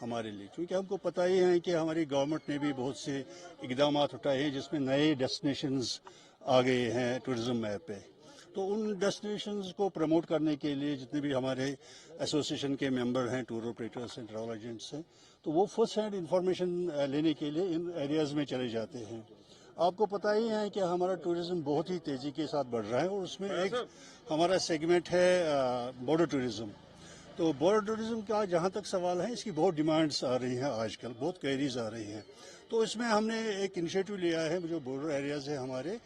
ہمارے لیے، کیونکہ ہم کو پتہ ہی ہے کہ ہماری گورنمنٹ نے بھی بہت سے اقدامات اٹھائے ہیں جس میں نئے ڈیسٹینیشنز آ گئے ہیں ٹورزم میپ پہ. تو ان ڈیسٹینیشنز کو پروموٹ کرنے کے لیے جتنے بھی ہمارے ایسوسیشن کے ممبر ہیں، ٹور آپریٹرس ہیں، ٹریول ایجنٹس ہیں، تو وہ فرسٹ ہینڈ انفارمیشن لینے کے لیے ان ایریاز میں چلے جاتے ہیں. آپ کو پتہ ہی ہے کہ ہمارا ٹورزم بہت ہی تیزی کے ساتھ بڑھ رہا ہے، اور اس میں ایک ہمارا سیگمنٹ ہے بارڈر ٹورزم. تو بارڈر ٹورزم کا جہاں تک سوال ہے، اس کی بہت ڈیمانڈس آ رہی ہیں آج کل، بہت کوئریز آ رہی ہیں. تو اس میں ہم نے ایک انیشیٹو لیا ہے، جو بارڈر ایریاز ہیں ہمارے،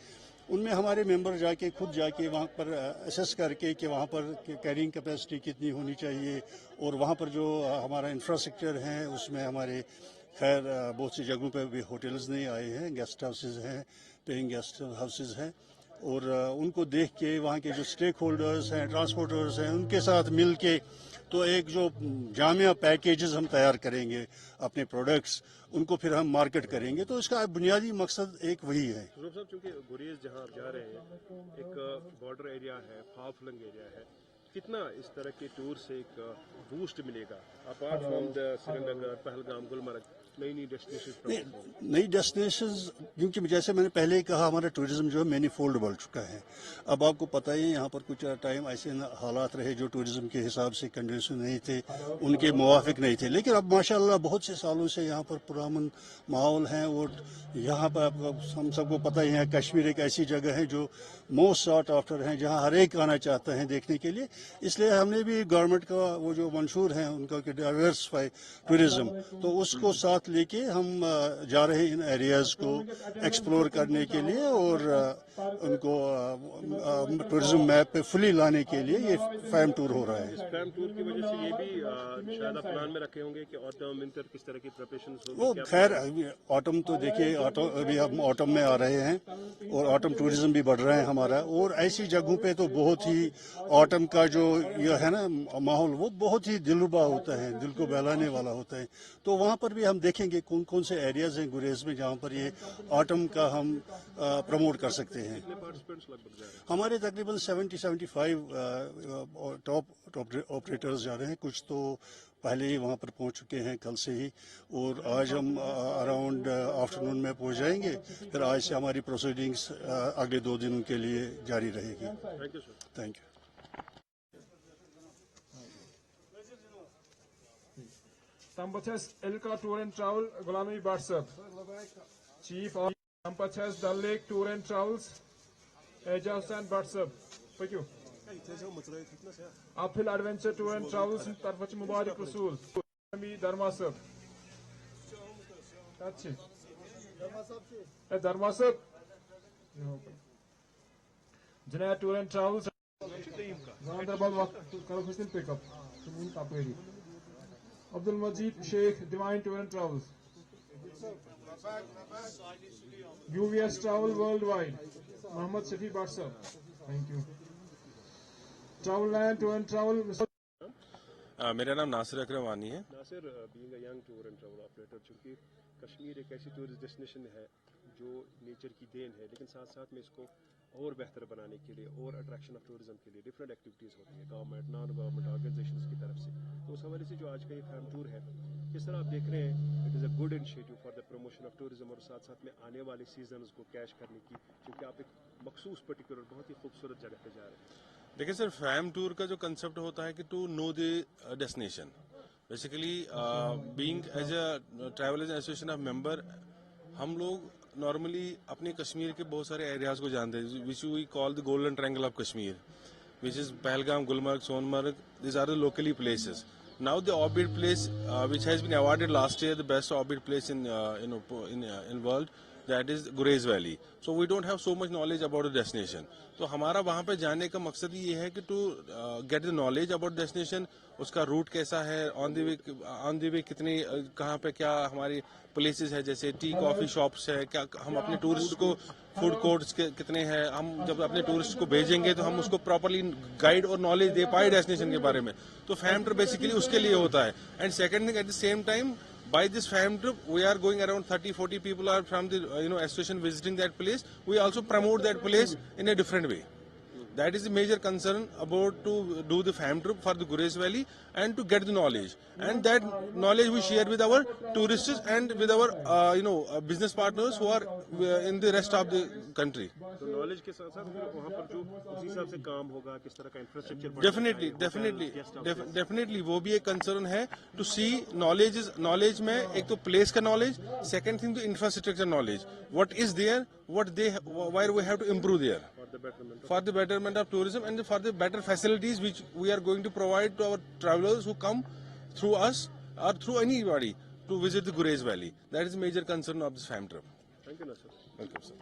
ان میں ہمارے ممبر خود جا کے وہاں پر اسیس کر کے کہ وہاں پر کیرنگ کیپیسٹی کتنی ہونی چاہیے، اور وہاں پر جو ہمارا انفراسٹرکچر ہے اس میں ہمارے خیر بہت سی جگہوں پہ بھی ہوٹلز نہیں آئے ہیں، گیسٹ ہاؤسز ہیں، پیئنگ گیسٹ ہاؤسز ہیں، اور ان کو دیکھ کے وہاں کے جو اسٹیک ہولڈرز ہیں، ٹرانسپورٹرز ہیں، ان کے ساتھ مل کے تو ایک جو جامع پیکیجز ہم تیار کریں گے اپنے پروڈکٹس، ان کو پھر ہم مارکیٹ کریں گے. تو اس کا بنیادی مقصد ایک وہی ہے. صاحب چونکہ گریز جہاں آپ جا رہے ہیں ایک بارڈر ایریا ہے، فار فلنگ ایریا ہے، کتنا اس طرح کے ٹور سے ایک بوسٹ ملے گا اپارٹ فرام سری نگر، پہلگام، گلمرگ، نئی ڈیسٹینیشنز؟ کیونکہ جیسے میں نے پہلے ہی کہا، ہمارا ٹورزم جو ہے مینی فولڈ بڑھ چکا ہے. اب آپ کو پتہ ہی ہے یہاں پر کچھ ٹائم ایسے حالات رہے جو ٹورزم کے حساب سے کنڈیشن نہیں تھے، ان کے موافق نہیں تھے، لیکن اب ماشاءاللہ بہت سے سالوں سے یہاں پر پرامن ماحول ہیں. اور یہاں پر ہم سب کو پتہ ہی ہے کشمیر ایک ایسی جگہ ہے جو موسٹ ساٹ آفٹر ہیں، جہاں ہر ایک آنا چاہتا ہے دیکھنے کے لیے. اس لیے ہم نے بھی گورنمنٹ کا وہ جو منشور ہیں ان کا کہ ڈائیورسفائی ٹورزم، تو اس کو ساتھ لے کے ہم جا رہے ہیں ان ایریاز کو ایکسپلور کرنے کے لیے، اور ان کو ٹورزم میپ پہ فلی لانے کے لیے یہ فیم ٹور ہو رہا ہے. اس فیم ٹور کی وجہ سے یہ بھی شاید آپ پلان میں رکھے ہوں گے کہ آٹم ونٹر کس طرح کی پریپریشنز ہوں وہ گی؟ خیر آٹم تو دیکھیے، ابھی ہم آٹم میں آ رہے ہیں اور آٹم ٹورزم بھی بڑھ رہا ہے ہمارا. اور ایسی جگہوں پہ تو بہت ہی آٹم کا جو یہ ہے نا ماحول، وہ بہت ہی دلربا ہوتا ہے، دل کو بہلانے والا ہوتا ہے. تو وہاں پر بھی ہم دیکھیں گے کون کون سے ایریاز ہیں گریز میں جہاں پر یہ آٹم کا ہم پروموٹ کر سکتے ہیں. ہمارے تقریباً 75 ٹاپ آپریٹرز جا رہے ہیں. کچھ تو پہلے ہی وہاں پر پہنچ چکے ہیں کل سے ہی، اور آج ہم اراؤنڈ آفٹرنون میں پہنچ جائیں گے. پھر آج سے ہماری پروسیڈنگس اگلے 2 دنوں کے لیے جاری رہے گی. Thank you. Tampaches Elka Tour and Travel, Gulami Batsab, Chief of Tampaches Dal Lake Tour and Travels, Ejaz and Batsab. Thank you. Uphill Adventure Tour and Travels, Tarfach Mubarak Rasool, Gulami Dharmasab. That's it. Dharmasab. Janaya Tour and Travels, Gandarabal Kalafistin Pickup, Sumun Kaperi. Abdul Majid Sheikh, Divine Tour and Travels. UVS Travel Worldwide, Muhammad Shafi Batsab. Thank you. Travel Land Tour and Travel. میرا نام ناصر اکرم وانی ہے. Nasir, being a young tour and travel operator, چونکہ کشمیر ایک ایسی tourist destination ہے جو nature کی دین ہے، لیکن ساتھ ساتھ میں اس کو اور بہتر بنانے کے لیے اور اٹریکشن آف ٹورزم کے لیے ڈفرینٹ ایکٹیویٹیز ہوتی ہیں گورنمنٹ، نان گورنمنٹ آرگنائزیشنز کی طرف سے. تو اس حوالے سے جو آج کا یہ فیم ٹور ہے، کس طرح آپ دیکھ رہے ہیں؟ It is a good initiative for the promotion of tourism, اور ساتھ ساتھ میں آنے والے سیزنز کو کیش کرنے کی، کیونکہ آپ ایک مخصوص پرٹیکولر بہت ہی خوبصورت جگہ پہ جا رہے ہیں. دیکھیں سر، فیم ٹور کا جو کنسیپٹ ہوتا ہے کہ to know the destination. Basically being as a travel association of member, ہم لوگ نارملی اپنے کشمیر کے بہت سارے ایریاز کو جانتے ہیں، which we call the golden triangle of Kashmir, which is Pahalgam, Gulmarg, Sonmarg. These are the locally places. Now the orbit place, which has been awarded last year the best orbit place in world, that is Gurez Valley. So we don't have so much knowledge about the destination. تو ہمارا وہاں پہ جانے کا مقصد یہ ہے کہ to get the knowledge about destination, اس کا روٹ کیسا ہے، آن دی وے کتنی کہاں پہ کیا ہماری پلیسز ہے، جیسے ٹی کافی شاپس ہے، کیا ہم اپنے ٹورسٹ کو فوڈ کورٹس کتنے ہیں. ہم جب اپنے ٹورسٹ کو بھیجیں گے تو ہم اس کو پراپرلی گائیڈ اور نالج دے پائے ڈیسٹینیشن کے بارے میں. تو فیم ٹور بیسیکلی اس کے لیے ہوتا ہے. And second thing, at the same time by this fam trip we are going around 30-40 people are from the association visiting that place. We also promote that place in a different way. That is the major concern about to do the fam trip for the Gurez Valley and to get the knowledge. And that knowledge we share with our tourists and with our business partners who are in the rest of the country. تو knowledge کے ساتھ ساتھ پھر وہاں پر جو اسی حساب سے کام ہوگا کس طرح کا انفراسٹرکچر ڈیفینیٹلی وہ بھی ایک کنسرن ہے ٹو سی نالج میں ایک تو پلیس کا نالج, سیکنڈ تھنگ تو infrastructure knowledge, what is there, where we have to improve there for the betterment of tourism and for the better facilities which we are going to provide to our travelers who come through us or through anybody to visit the Gurez Valley. That is a major concern of this fam trip. Thank you, sir. Welcome, sir.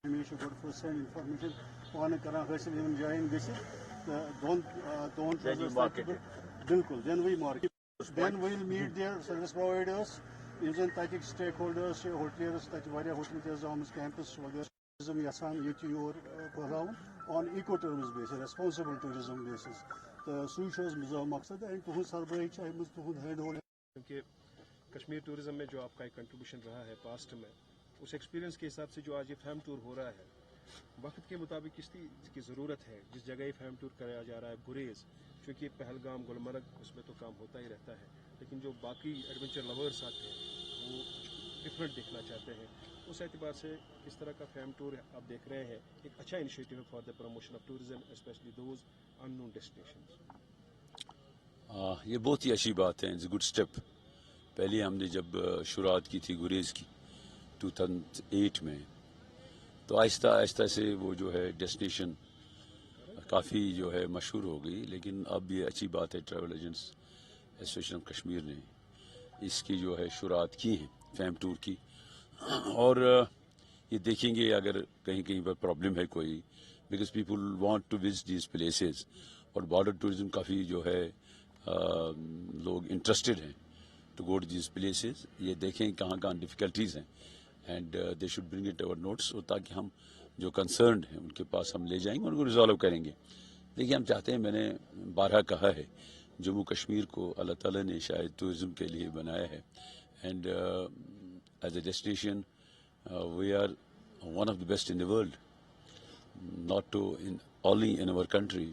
ہمیشہ گۄڈٕ first hand information پانہٕ کران حٲصِل یِمن جاین گٔژھِتھ تہٕ بالکل دۄنوٕے market then will meet their service providers یِم زن تتِکۍ سٹیک ہولڈٲرٕس چھِ ہوٹلِیٲرٕس تتہِ واریاہ ہوٹل تہِ حظ آمٕژ کیمپس وغیرہ ٹوٗرِزم یژھان ییٚتہِ یور پھٔہلاوُن on eco terms basis responsible tourism basis تہٕ سُے چھُ حظ میون مقصد اینڈ تُہنٛز سربرٲہی چھِ أمِس تُہنٛد ہینڈ ہولڈ. کیونکہ کشمیر ٹورزم میں جو آپ کا ایک کنٹریبیوشن رہا ہے پاسٹ میں, اس ایکسپیرینس کے حساب سے جو آج یہ فیم ٹور ہو رہا ہے وقت کے مطابق کس چیز کی ضرورت ہے؟ جس جگہ یہ فیم ٹور کرایا جا رہا ہے گریز, چونکہ پہلگام گلمرگ اس میں تو کام ہوتا ہی رہتا ہے, لیکن جو باقی ایڈونچر لورس آتے ہیں وہ ڈفرینٹ دیکھنا چاہتے ہیں. اس اعتبار سے کس طرح کا فیم ٹور آپ دیکھ رہے ہیں؟ ایک اچھا انیشیٹو ہے for the promotion of tourism specially those unknown destinations. یہ بہت ہی اچھی بات ہے, اٹس اے گڈ اسٹیپ. پہلے ہم نے جب شروعات کی تھی گریز کی 2008 میں, تو آہستہ آہستہ سے وہ جو ہے ڈیسٹینیشن کافی جو ہے مشہور ہو گئی. لیکن اب یہ اچھی بات ہے travel agents association of Kashmir نے اس کی جو ہے شروعات کی ہیں فیم ٹور کی, اور یہ دیکھیں گے اگر کہیں کہیں پر پرابلم ہے کوئی, because people want to visit these places, اور بارڈر ٹوریزم کافی جو ہے لوگ انٹرسٹڈ ہیں to go to these places. یہ دیکھیں کہاں کہاں ڈفیکلٹیز ہیں and they should bring it our notice, اور تاکہ ہم جو کنسرنڈ ہیں ان کے پاس ہم لے جائیں گے, ان کو ریزالو کریں گے. دیکھیے ہم چاہتے ہیں, میں نے بارہا کہا ہے, جموں کشمیر کو اللہ تعالیٰ نے شاید ٹورزم کے لیے بنایا ہے, and as a destination we are one of the best in the world, not to only in our country.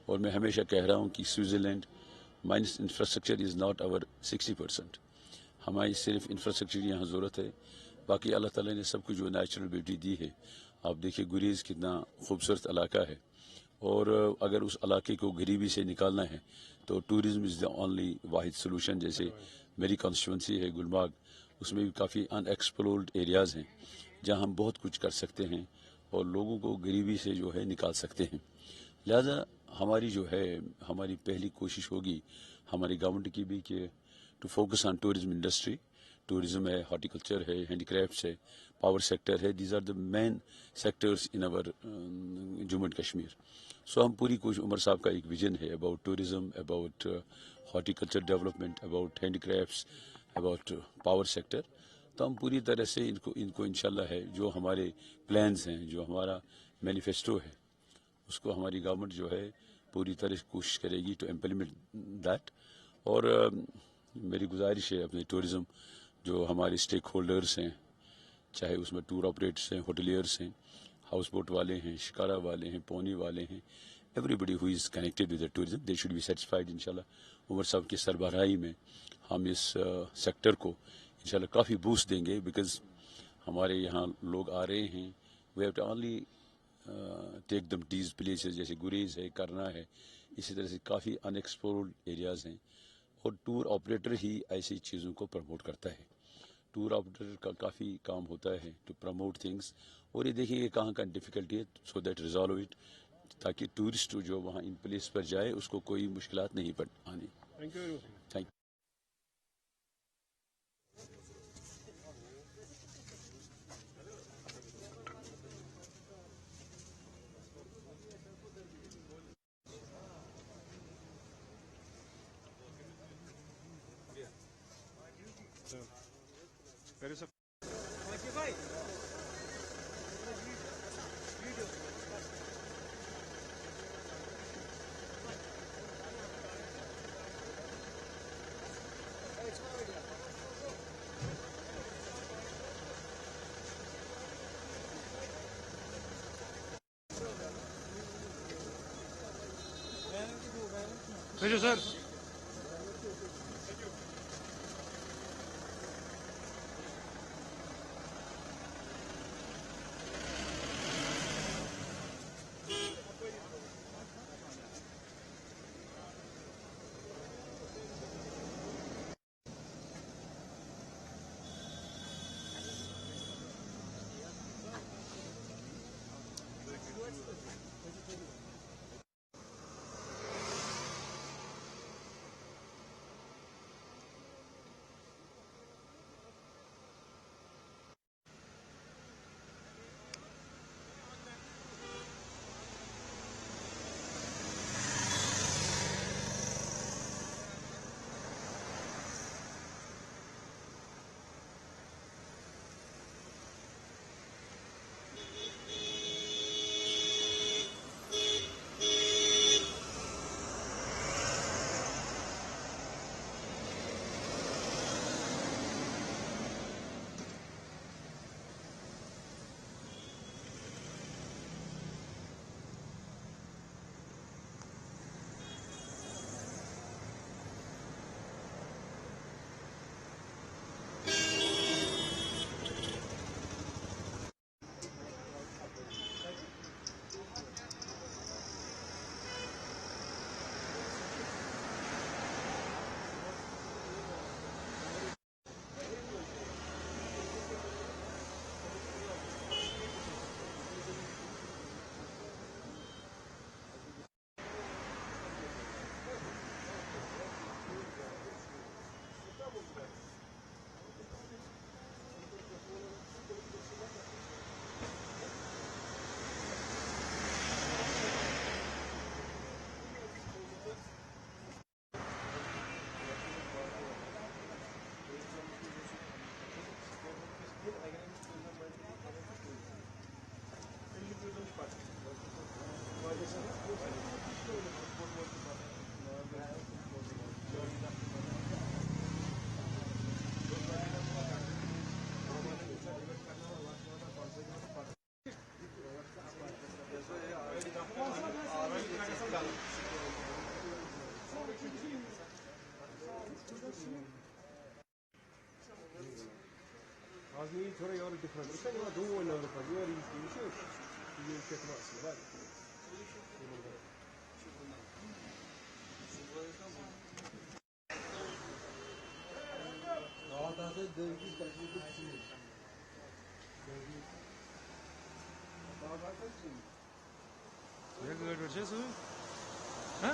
اور میں ہمیشہ کہہ رہا ہوں کہ Switzerland minus infrastructure is not over 60%. ہماری صرف انفراسٹرکچر یہاں ضرورت ہے, باقی اللہ تعالیٰ نے سب کو جو نیچرل بیوٹی دی ہے. آپ دیکھیں گریز کتنا خوبصورت علاقہ ہے, اور اگر اس علاقے کو غریبی سے نکالنا ہے تو ٹورزم از دا اونلی واحد سلوشن. جیسے میری کانسٹیچوئنسی ہے گلمرگ, اس میں بھی کافی ان ایکسپلورڈ ایریاز ہیں جہاں ہم بہت کچھ کر سکتے ہیں اور لوگوں کو غریبی سے جو ہے نکال سکتے ہیں. لہذا ہماری جو ہے ہماری پہلی کوشش ہوگی ہماری گورنمنٹ کی بھی کہ to focus on tourism industry. Tourism ہے, ہارٹیکلچر ہے, ہینڈی کرافٹس ہے, پاور سیکٹر ہے. These are the main sectors in our Jammu and Kashmir. So ہم پوری کوشش, عمر صاحب کا ایک ویژن ہے about tourism, about horticulture development, about handicrafts, about power sector. تو ہم پوری طرح سے ان کو انشاءاللہ ہے جو ہمارے پلانز ہیں, جو ہمارا مینیفیسٹو ہے, اس کو ہماری گورنمنٹ جو ہے پوری طرح سے کوشش کرے گی ٹو امپلیمنٹ دیٹ. اور میری گزارش ہے اپنے ٹورزم جو ہمارے اسٹیک ہولڈرس ہیں، چاہے اس میں ٹور آپریٹرس ہیں، ہوٹلیئرس ہیں، ہاؤس بوٹ والے ہیں، شکارا والے ہیں، پونی والے ہیں، everybody who is connected with the tourism they should be satisfied. انشاءاللہ عمر صاحب کی سربراہی میں ہم اس سیکٹر کو انشاءاللہ کافی بوسٹ دیں گے، بیکاز ہمارے یہاں لوگ آ رہے ہیں. We have to only take them these places, جیسے گریز ہے، کرنا ہے، اسی طرح سے کافی ان ایکسپلورڈ ایریاز ہیں، اور ٹور آپریٹر ہی ایسی چیزوں کو پروموٹ کرتا ہے. ٹور آپریٹر کا کافی کام ہوتا ہے ٹو پروموٹ تھنگس. اور یہ دیکھیں کہ کہاں کا ڈیفیکلٹی ہے، سو دیٹ ریزالو اٹ، تاکہ ٹورسٹ جو وہاں ان پلیس پر جائے اس کو کوئی مشکلات نہیں آنی. Thank you very much. Thank Very sir. Thank you, sir. عازمين ترى يور ديفرنت كان هو ولا يور يشوف يشوف راسه بعد ها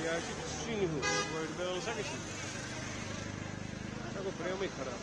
Ja, ik zie het zien niet goed. Maar ik ben wel zeggen. Dat is ook een vrij mee gedaan.